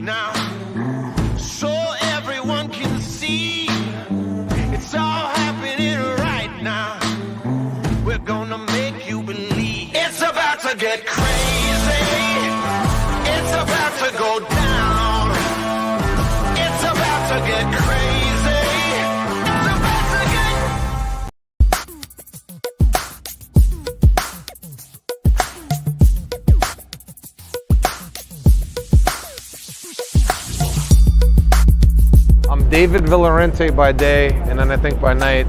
now, so everyone can see. It's all happening right now. We're gonna make you believe. It's about to get crazy. It's about to go down. It's about to get crazy. It's about to get... I'm David Villarente by day, and then I think by night,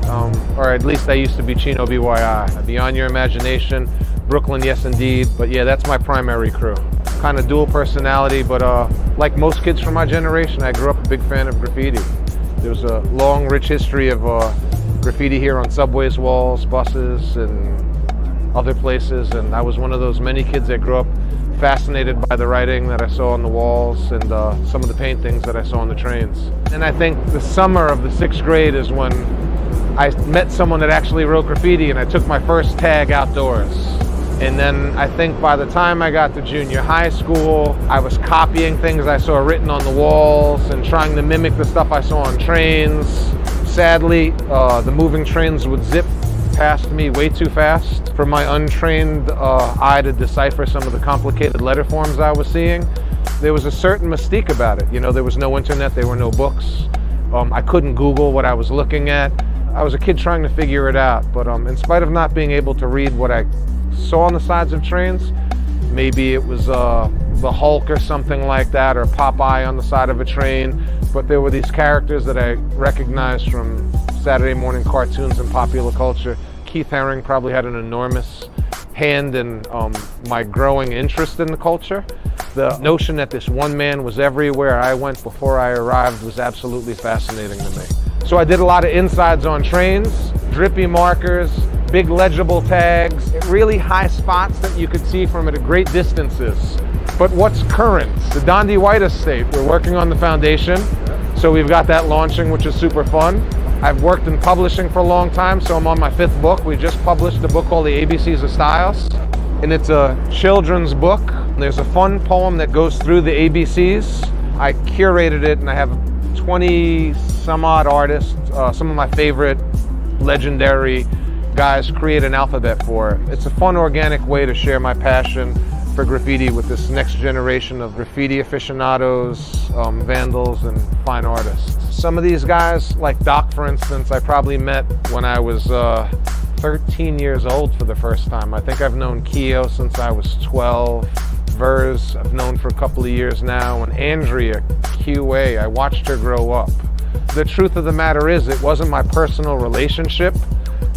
or at least I used to be Chino BYI. Beyond Your Imagination, Brooklyn, yes indeed, but yeah, that's my primary crew. Kind of dual personality, but like most kids from my generation, I grew up a big fan of graffiti. There's a long, rich history of graffiti here on subways, walls, buses, and other places, and I was one of those many kids that grew up fascinated by the writing that I saw on the walls and some of the paintings that I saw on the trains. And I think the summer of the 6th grade is when I met someone that actually wrote graffiti, and I took my first tag outdoors. And then I think by the time I got to junior high school, I was copying things I saw written on the walls and trying to mimic the stuff I saw on trains. Sadly, the moving trains would zip past me way too fast for my untrained eye to decipher some of the complicated letter forms I was seeing. There was a certain mystique about it. You know, there was no internet, there were no books. I couldn't Google what I was looking at. I was a kid trying to figure it out, but in spite of not being able to read what I saw on the sides of trains, maybe it was the Hulk or something like that, or Popeye on the side of a train, but there were these characters that I recognized from Saturday morning cartoons and popular culture. Keith Haring probably had an enormous hand in my growing interest in the culture. The notion that this one man was everywhere I went before I arrived was absolutely fascinating to me. So I did a lot of insides on trains, drippy markers, big legible tags, really high spots that you could see from at great distances. But what's current? The Dondi White Estate. We're working on the foundation, so we've got that launching, which is super fun. I've worked in publishing for a long time, so I'm on my 5th book. We just published a book called The ABCs of Styles, and it's a children's book. There's a fun poem that goes through the ABCs. I curated it, and I have 20 some odd artists, some of my favorite legendary guys, create an alphabet for it. It's a fun, organic way to share my passion for graffiti with this next generation of graffiti aficionados, vandals, and fine artists. Some of these guys, like Doc, for instance, I probably met when I was 13 years old for the first time. I think I've known Keo since I was 12. Verz, I've known for a couple of years now. And Andrea, QA, I watched her grow up. The truth of the matter is, it wasn't my personal relationship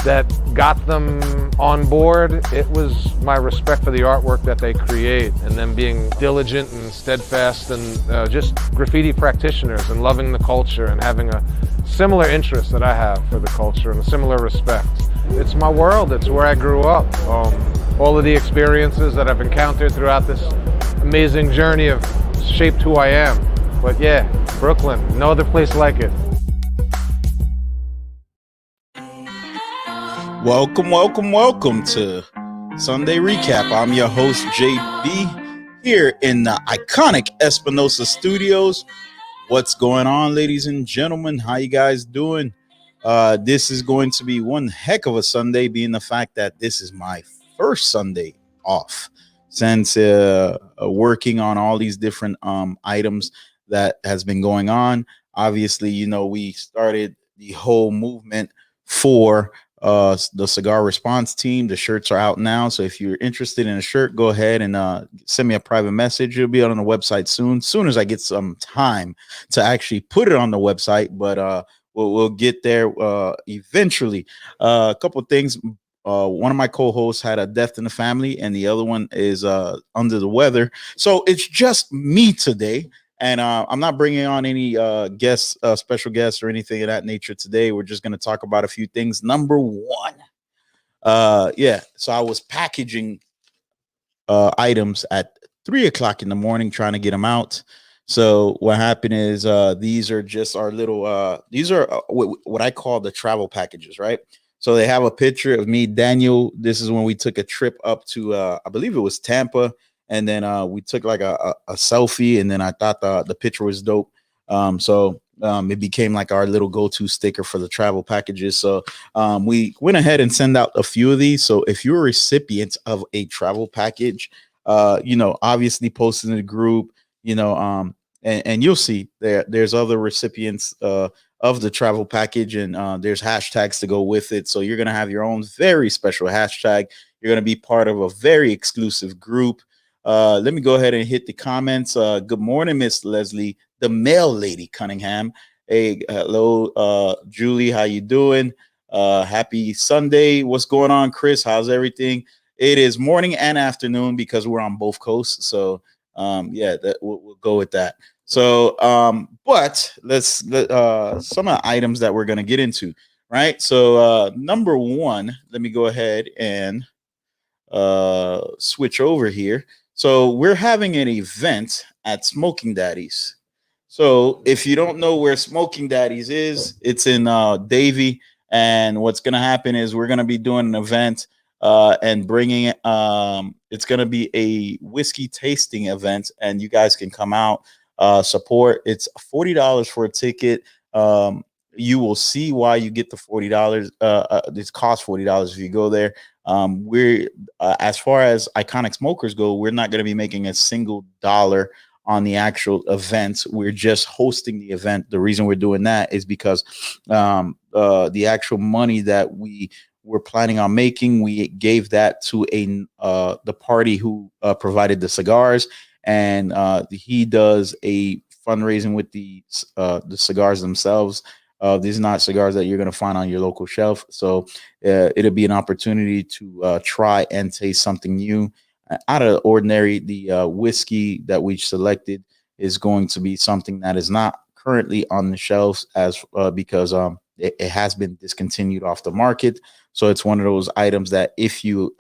that got them on board. It was my respect for the artwork that they create, and them being diligent and steadfast, and just graffiti practitioners, and loving the culture and having a similar interest that I have for the culture and a similar respect. It's my world. It's where I grew up. All of the experiences that I've encountered throughout this amazing journey have shaped who I am. But yeah, Brooklyn, no other place like it. Welcome to Sunday Recap. I'm your host, JB, here in the iconic Espinosa Studios. What's going on, ladies and gentlemen? How you guys doing? This is going to be one heck of a Sunday, being the fact that this is my first Sunday off since working on all these different items that has been going on. Obviously, you know, we started the whole movement for the cigar response team. The shirts are out now, so if you're interested in a shirt, go ahead and send me a private message. It'll be out on the website soon as I get some time to actually put it on the website, but we'll get there eventually. A couple things. One of my co-hosts had a death in the family, and the other one is under the weather, so it's just me today. And I'm not bringing on any guests, special guests or anything of that nature today. We're just going to talk about a few things. Number one, so I was packaging items at 3 o'clock in the morning, trying to get them out. So what happened is these are just our little, these are what I call the travel packages, right? So they have a picture of me, Daniel. This is when we took a trip up to, I believe it was Tampa. and then we took like a selfie, and then I thought the picture was dope. So it became like our little go-to sticker for the travel packages. So we went ahead and send out a few of these. So if you're a recipient of a travel package, obviously post in the group, and you'll see there's other recipients of the travel package, and there's hashtags to go with it. So you're gonna have your own very special hashtag. You're gonna be part of a very exclusive group. Let me go ahead and hit the comments. Good morning, Miss Leslie, the mail lady Cunningham. Hey, hello, Julie. How you doing? Happy Sunday. What's going on, Chris? How's everything? It is morning and afternoon because we're on both coasts. So we'll go with that. So, but let some of the items that we're gonna get into, right? So, number one, let me go ahead and switch over here. So we're having an event at Smoking Daddies. So if you don't know where Smoking Daddies is, it's in Davie. And what's going to happen is we're going to be doing an event and bringing it. It's going to be a whiskey tasting event, and you guys can come out, support. It's $40 for a ticket. You will see why you get the $40. This costs $40 if you go there. We're as far as Iconic Smokers go, we're not going to be making a single dollar on the actual event. We're just hosting the event. The reason we're doing that is because the actual money that we were planning on making, we gave that to the party who provided the cigars, and he does a fundraising with the cigars themselves. These are not cigars that you're going to find on your local shelf. So it'll be an opportunity to try and taste something new. Out of the ordinary. The whiskey that we selected is going to be something that is not currently on the shelves because it has been discontinued off the market. So it's one of those items that if you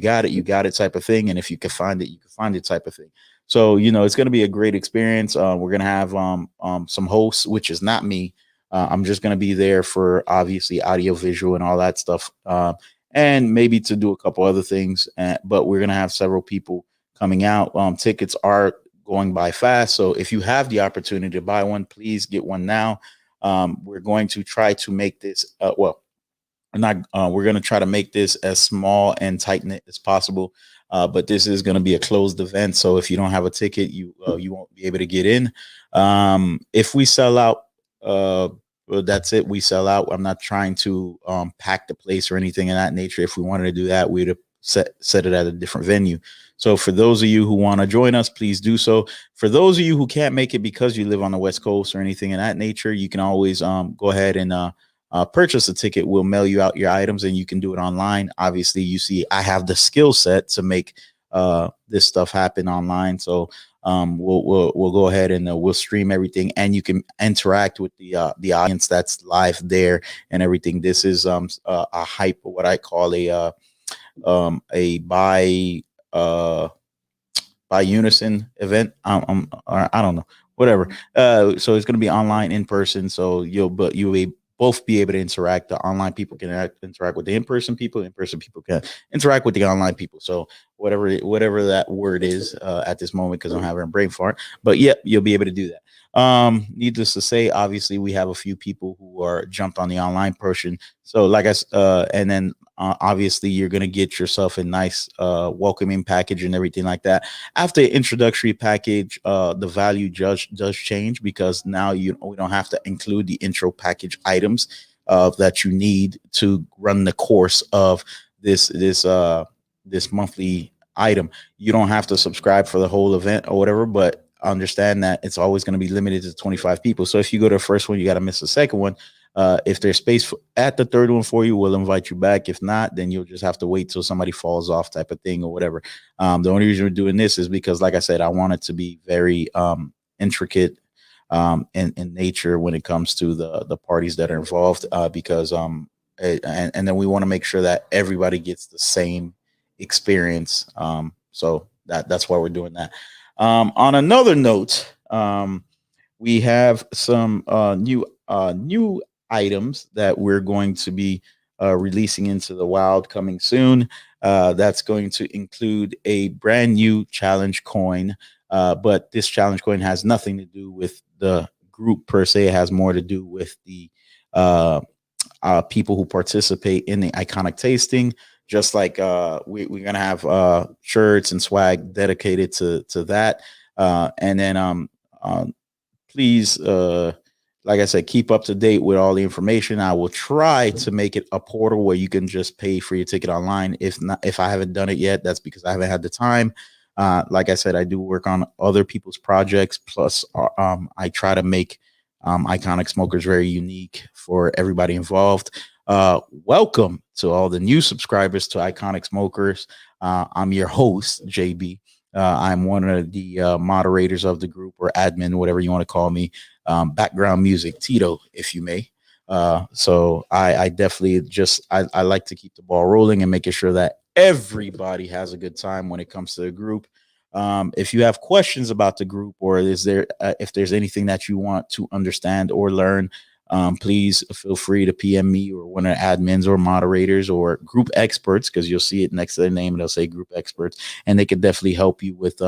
got it, you got it type of thing. And if you can find it, you can find it type of thing. So, it's going to be a great experience. We're going to have some hosts, which is not me. I'm just going to be there for obviously audio, visual, and all that stuff. And maybe to do a couple other things. But we're going to have several people coming out. Tickets are going by fast. So if you have the opportunity to buy one, please get one now. We're going to try to make this, we're going to try to make this as small and tight knit as possible. But this is going to be a closed event. So if you don't have a ticket, you won't be able to get in. If we sell out, well, that's it. We sell out. I'm not trying to pack the place or anything of that nature. If we wanted to do that, we'd have set it at a different venue. So for those of you who want to join us, please do so. For those of you who can't make it because you live on the West Coast or anything of that nature, you can always go ahead and purchase a ticket. We'll mail you out your items, and you can do it online. Obviously, you see, I have the skill set to make this stuff happen online. So we'll go ahead and we'll stream everything, and you can interact with the audience that's live there and everything. This is a hype, what I call a by unison event. I don't know, whatever. So it's going to be online, in person. So you'll both be able to interact. The online people can interact with the in-person people. In-person people can interact with the online people. So whatever that word is at this moment, because I'm having a brain fart. But yeah, you'll be able to do that. Needless to say, obviously we have a few people who are jumped on the online portion. So like and then obviously you're going to get yourself a nice welcoming package and everything like that. After the introductory package, the value does change, because now we don't have to include the intro package items that you need to run the course of this monthly item. You don't have to subscribe for the whole event or whatever, but understand that it's always going to be limited to 25 people. So if you go to the first one, you got to miss the second one. If there's space at the third one for you, we'll invite you back. If not, then you'll just have to wait till somebody falls off, type of thing, or whatever. The only reason we're doing this is because, like I said, I want it to be very intricate in nature when it comes to the parties that are involved, because and then we want to make sure that everybody gets the same experience. So that's why we're doing that. On another note, we have some new items that we're going to be releasing into the wild coming soon. That's going to include a brand new challenge coin. But this challenge coin has nothing to do with the group per se. It has more to do with the uh, people who participate in the iconic tasting. Just like we're gonna have shirts and swag dedicated to that, and then please, like I said, keep up to date with all the information. I will try to make it a portal where you can just pay for your ticket online. If not, if I haven't done it yet, that's because I haven't had the time. Like I said, I do work on other people's projects. Plus, I try to make Iconic Smokers very unique for everybody involved. Welcome to all the new subscribers to Iconic Smokers. I'm your host, JB. I'm one of the moderators of the group, or admin, whatever you want to call me. Background music, Tito, if you may. So I definitely I like to keep the ball rolling and making sure that everybody has a good time when it comes to the group. If you have questions about the group, or if there's anything that you want to understand or learn, please feel free to PM me or one of the admins or moderators or group experts, because you'll see it next to their name and they'll say group experts, and they can definitely help you with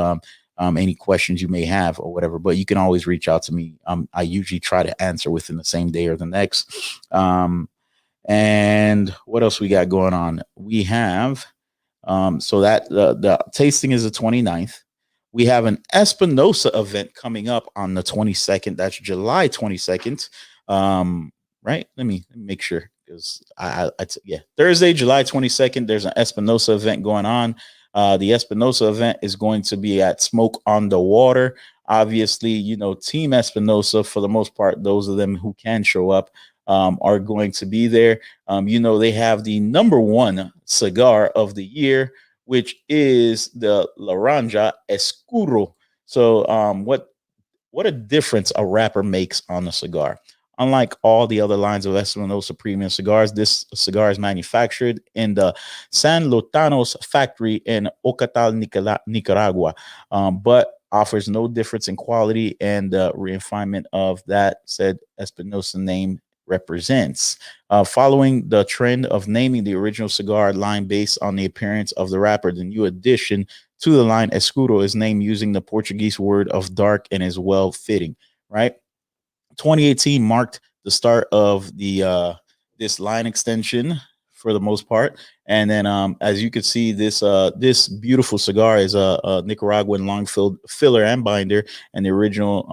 any questions you may have or whatever. But you can always reach out to me. I usually try to answer within the same day or the next. And what else we got going on? We have so that the tasting is the 29th. We have an Espinosa event coming up on the 22nd. That's July 22nd. Right? Let me make sure, because Thursday, July 22nd, there's an Espinosa event going on. The Espinosa event is going to be at Smoke on the Water. Obviously, Team Espinosa, for the most part, those of them who can show up, are going to be there. They have the number one cigar of the year, which is the Laranja Escuro. So what a difference a wrapper makes on a cigar. Unlike all the other lines of Espinosa premium cigars, this cigar is manufactured in the San Lotanos factory in Ocotal, Nicaragua, but offers no difference in quality and the refinement of that said Espinosa name represents. Following the trend of naming the original cigar line based on the appearance of the wrapper, the new addition to the line Escuro is named using the Portuguese word of dark and is well fitting, right? 2018 marked the start of the this line extension for the most part, and then as you can see, this beautiful cigar is a Nicaraguan long filler and binder, and the original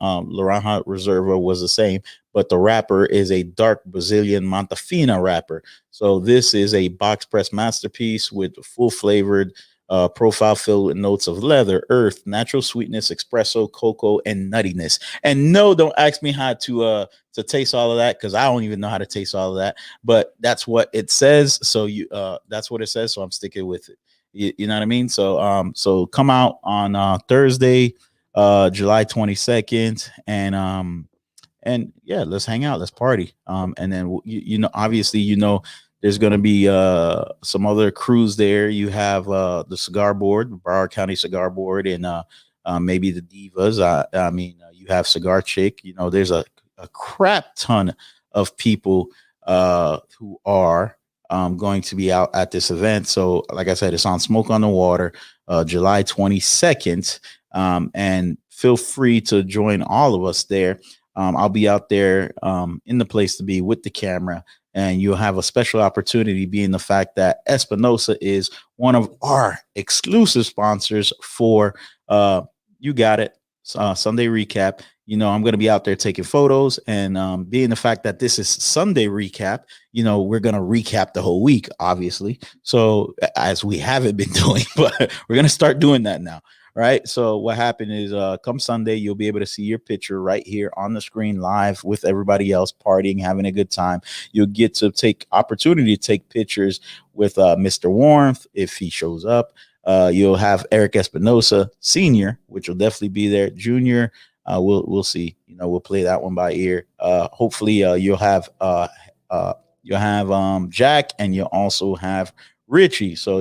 Laranja Reserva was the same, but the wrapper is a dark Brazilian Montefina wrapper. So this is a box press masterpiece with full flavored profile filled with notes of leather, earth, natural sweetness, espresso, cocoa, and nuttiness. And no, don't ask me how to taste all of that, because I don't even know how to taste all of that. But that's what it says. So that's what it says. So I'm sticking with it. You know what I mean? So so come out on Thursday, July 22nd, and yeah, let's hang out, let's party. And then obviously there's going to be some other crews there. You have the Cigar Board, the Broward County Cigar Board, and maybe the Divas. You have Cigar Chick. There's a crap ton of people who are going to be out at this event. So, like I said, it's on Smoke on the Water, July 22nd. And feel free to join all of us there. I'll be out there in the place to be with the camera. And you'll have a special opportunity, being the fact that Espinosa is one of our exclusive sponsors for You Got It Sunday Recap. I'm going to be out there taking photos, and being the fact that this is Sunday Recap, we're going to recap the whole week, obviously. So as we haven't been doing, but we're going to start doing that now. Right. So what happened is come Sunday, you'll be able to see your picture right here on the screen live with everybody else partying, having a good time. You'll get to take opportunity to take pictures with Mr. Warmth if he shows up. You'll have Eric Espinosa Sr., which will definitely be there. Junior, we'll see. We'll play that one by ear. Hopefully you'll have Jack, and you'll also have Richie. So,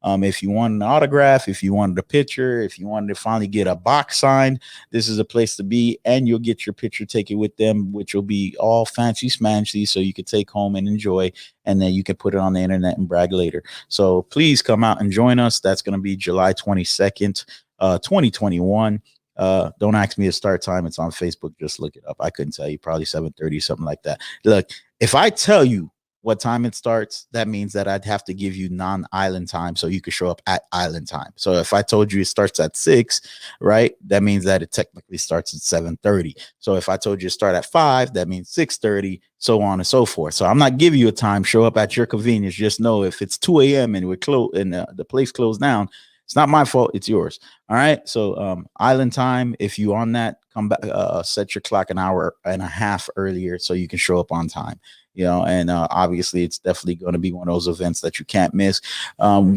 If you want an autograph, if you wanted a picture, if you wanted to finally get a box signed, this is a place to be. And you'll get your picture taken with them, which will be all fancy smancy, so you can take home and enjoy, and then you can put it on the internet and brag later. So please come out and join us. That's going to be July 22nd, 2021. Don't ask me the start time. It's on Facebook. Just look it up. I couldn't tell you. Probably 7:30, something like that. Look, if I tell you what time it starts, that means that I'd have to give you non-island time so you could show up at island time. So if I told you it starts at 6, right, that means that it technically starts at 7:30. So if I told you to start at 5, that means 6:30, so on and so forth. So I'm not giving you a time. Show up at your convenience. Just know if it's 2 a.m. and we're closed and the place closed down, it's not my fault. It's yours. All right. So island time, if you on that, come back, set your clock an hour and a half earlier so you can show up on time. And obviously it's definitely going to be one of those events that you can't miss.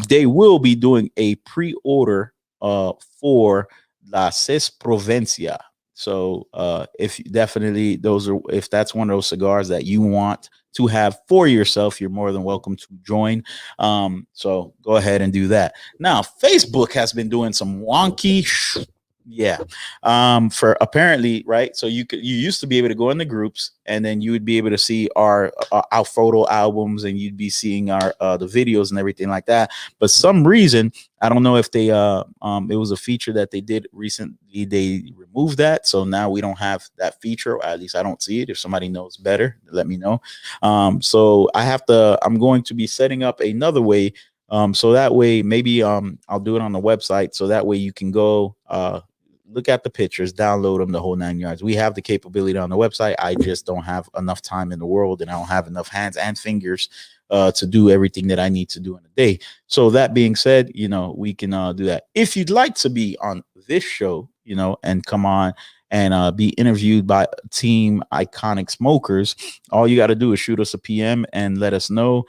They will be doing a pre-order for La Ces Provincia. So if that's one of those cigars that you want to have for yourself, you're more than welcome to join. So go ahead and do that. Now, Facebook has been doing some wonky for apparently, right? So you used to be able to go in the groups, and then you would be able to see our photo albums, and you'd be seeing our the videos and everything like that. But some reason, I don't know if they it was a feature that they did recently, they removed that, so now we don't have that feature, or at least I don't see it. If somebody knows better, let me know. So I'm going to be setting up another way, so that way maybe I'll do it on the website, so that way you can go look at the pictures, download them, the whole 9 yards. We have the capability on the website. I just don't have enough time in the world, and I don't have enough hands and fingers to do everything that I need to do in a day. So that being said, we can do that. If you'd like to be on this show, and come on and be interviewed by Team Iconic Smokers, all you got to do is shoot us a PM and let us know.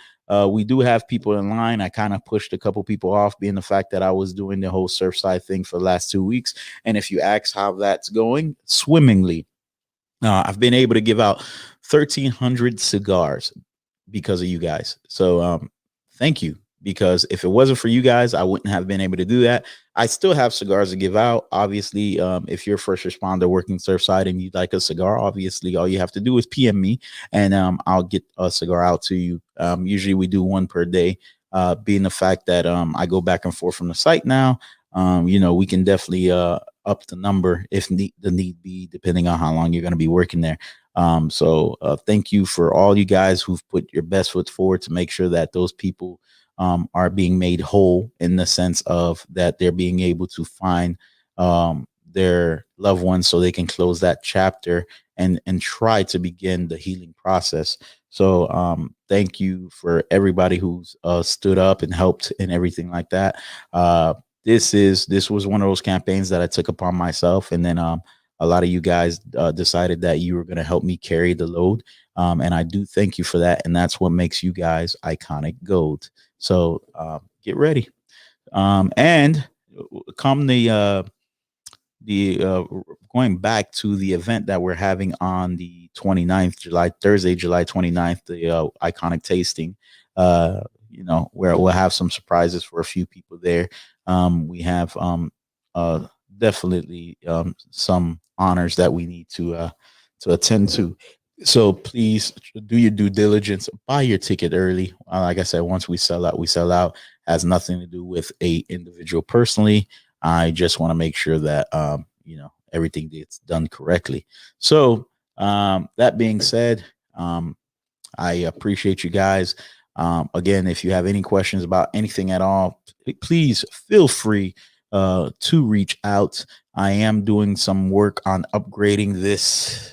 We do have people in line. I kind of pushed a couple people off, being the fact that I was doing the whole Surfside thing for the last 2 weeks. And if you ask how that's going, swimmingly. I've been able to give out 1,300 cigars because of you guys. So thank you, because if it wasn't for you guys, I wouldn't have been able to do that. I still have cigars to give out. Obviously, if you're a first responder working Surfside and you'd like a cigar, obviously all you have to do is PM me, and I'll get a cigar out to you. Usually we do one per day, being the fact that I go back and forth from the site now. We can definitely up the number if the need be, depending on how long you're going to be working there. So thank you for all you guys who've put your best foot forward to make sure that those people are being made whole, in the sense of that they're being able to find their loved ones so they can close that chapter and try to begin the healing process. So thank you for everybody who's stood up and helped and everything like that. This was one of those campaigns that I took upon myself, and then a lot of you guys decided that you were going to help me carry the load, and I do thank you for that, and that's what makes you guys Iconic Gold. So get ready, and come the going back to the event that we're having on the 29th, Thursday, July 29th, the Iconic tasting. Where we'll have some surprises for a few people there. We have definitely some honors that we need to attend to. So please do your due diligence. Buy your ticket early. Like I said, once we sell out, we sell out. Has nothing to do with a individual personally. I just want to make sure that everything gets done correctly. So that being said, I appreciate you guys. Again, if you have any questions about anything at all, please feel free to reach out. I am doing some work on upgrading this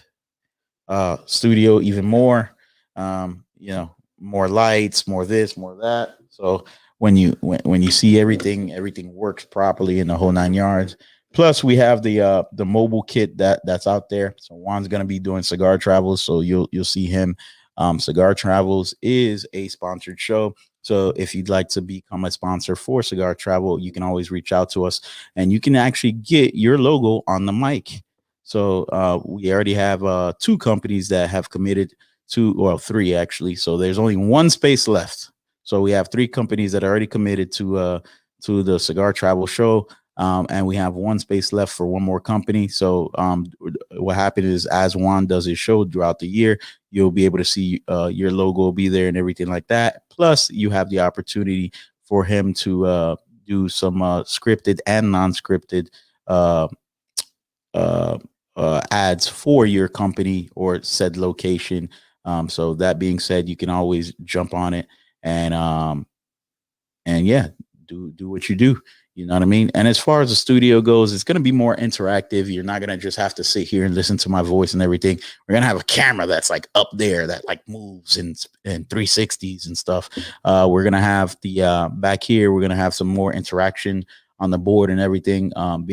studio even more. More lights, more this, more that. So when you see everything works properly in the whole 9 yards. Plus, we have the mobile kit that's out there. So Juan's gonna be doing Cigar Travels, so you'll see him. Cigar Travels is a sponsored show. So if you'd like to become a sponsor for Cigar Travel, you can always reach out to us, and you can actually get your logo on the mic. So we already have 2 companies that have committed to, well, 3 actually. So there's only 1 space left. So we have 3 companies that are already committed to the Cigar Travel Show. And we have one space left for one more company. So what happened is, as Juan does his show throughout the year, you'll be able to see your logo will be there and everything like that. Plus, you have the opportunity for him to do some scripted and non-scripted uh, uh, ads for your company or said location. So that being said, you can always jump on it and yeah, do what you do. You know what I mean? And as far as the studio goes, it's going to be more interactive. You're not going to just have to sit here and listen to my voice and everything. We're going to have a camera that's like up there that like moves in 360s and stuff. We're going to have the back here, we're going to have some more interaction on the board and everything and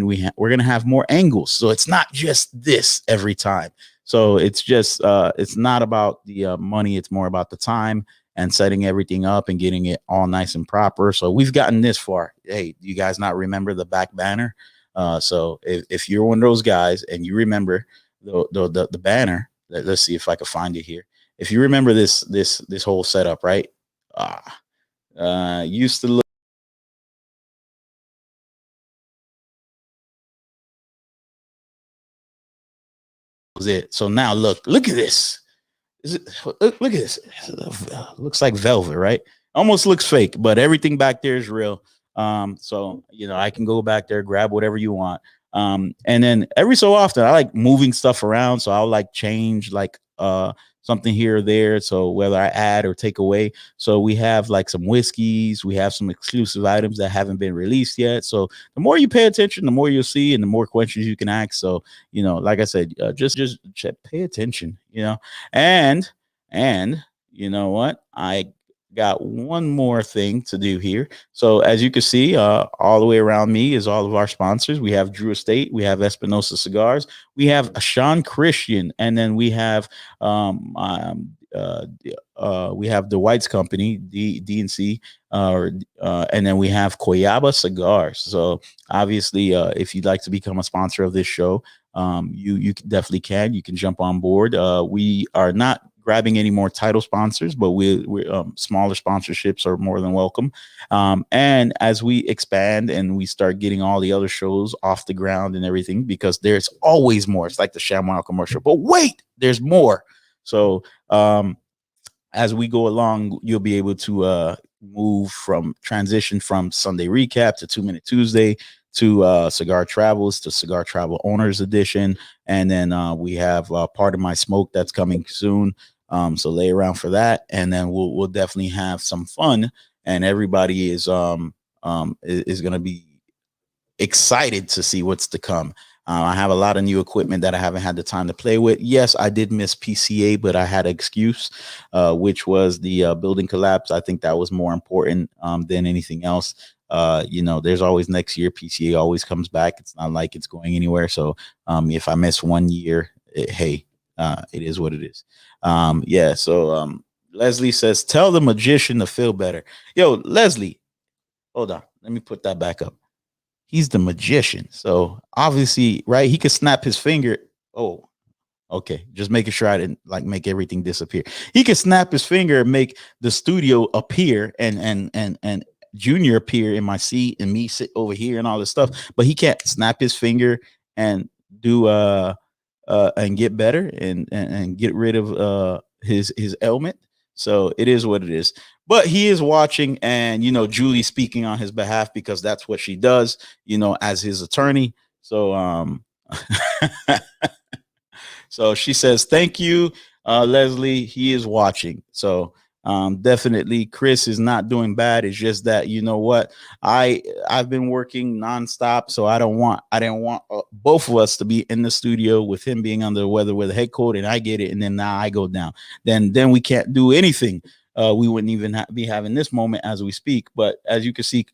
we're going to have more angles. So it's not just this every time. So it's just it's not about the money. It's more about the time and setting everything up and getting it all nice and proper. So we've gotten this far. Hey, do you guys not remember the back banner? So if you're one of those guys and you remember the banner, let's see if I can find it here. If you remember this whole setup, right? Used to look. Was it? So now look at this. Look at this. Looks like velvet, right? Almost looks fake, but everything back there is real. So I can go back there, grab whatever you want. And then every so often I like moving stuff around. So I'll like change like something here or there. So whether I add or take away. So we have like some whiskeys, we have some exclusive items that haven't been released yet. So the more you pay attention, the more you'll see and the more questions you can ask. So, like I said, just pay attention, and you know what? I got one more thing to do here. So as you can see, all the way around me is all of our sponsors. We have Drew Estate, we have Espinosa Cigars, we have Sean Christian, and then we have we have the White's Company, DNC, and then we have Coyaba Cigars. So obviously, if you'd like to become a sponsor of this show, you definitely can. You can jump on board. We are not grabbing any more title sponsors, but we're smaller sponsorships are more than welcome. And as we expand and we start getting all the other shows off the ground and everything, because there's always more. It's like the ShamWow commercial, but wait, there's more. So as we go along, you'll be able to transition from Sunday Recap to 2 Minute Tuesday to Cigar Travels to Cigar Travel Owners Edition. And then we have Part of My Smoke that's coming soon. So lay around for that. And then we'll definitely have some fun. And everybody is going to be excited to see what's to come. I have a lot of new equipment that I haven't had the time to play with. Yes, I did miss PCA, but I had an excuse, which was the building collapse. I think that was more important than anything else. There's always next year. PCA always comes back. It's not like it's going anywhere. So if I miss 1 year, it is what it is. So Leslie says, tell the magician to feel better. Yo, Leslie, hold on. Let me put that back up. He's the magician. So obviously, right, he could snap his finger. Oh, okay. Just making sure I didn't like make everything disappear. He could snap his finger and make the studio appear and Junior appear in my seat and me sit over here and all this stuff, but he can't snap his finger and do and get better and get rid of his ailment. So it is what it is. But he is watching, and Julie speaking on his behalf because that's what she does, as his attorney. So so she says, thank you, Leslie. He is watching. So definitely Chris is not doing bad. It's just that, what, I've been working nonstop. So I didn't want both of us to be in the studio with him being under the weather with a head cold, and I get it. And then now I go down, then we can't do anything. We wouldn't even be having this moment as we speak. But as you can see,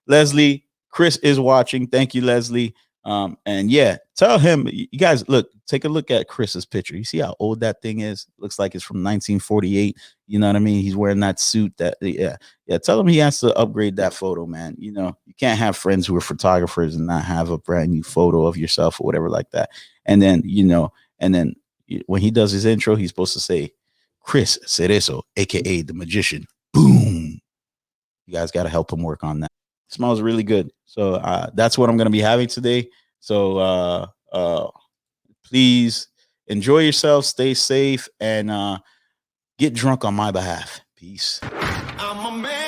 Leslie, Chris is watching. Thank you, Leslie. And yeah, tell him, you guys, take a look at Chris's picture. You see how old that thing is? Looks like it's from 1948. You know what I mean? He's wearing that suit yeah. Tell him he has to upgrade that photo, man. You can't have friends who are photographers and not have a brand new photo of yourself or whatever like that. And then, when he does his intro, he's supposed to say, Chris Cerezo, aka the Magician. Boom. You guys got to help him work on that. It smells really good. So that's what I'm going to be having today. So please enjoy yourself, stay safe, and get drunk on my behalf. Peace. I'm a man.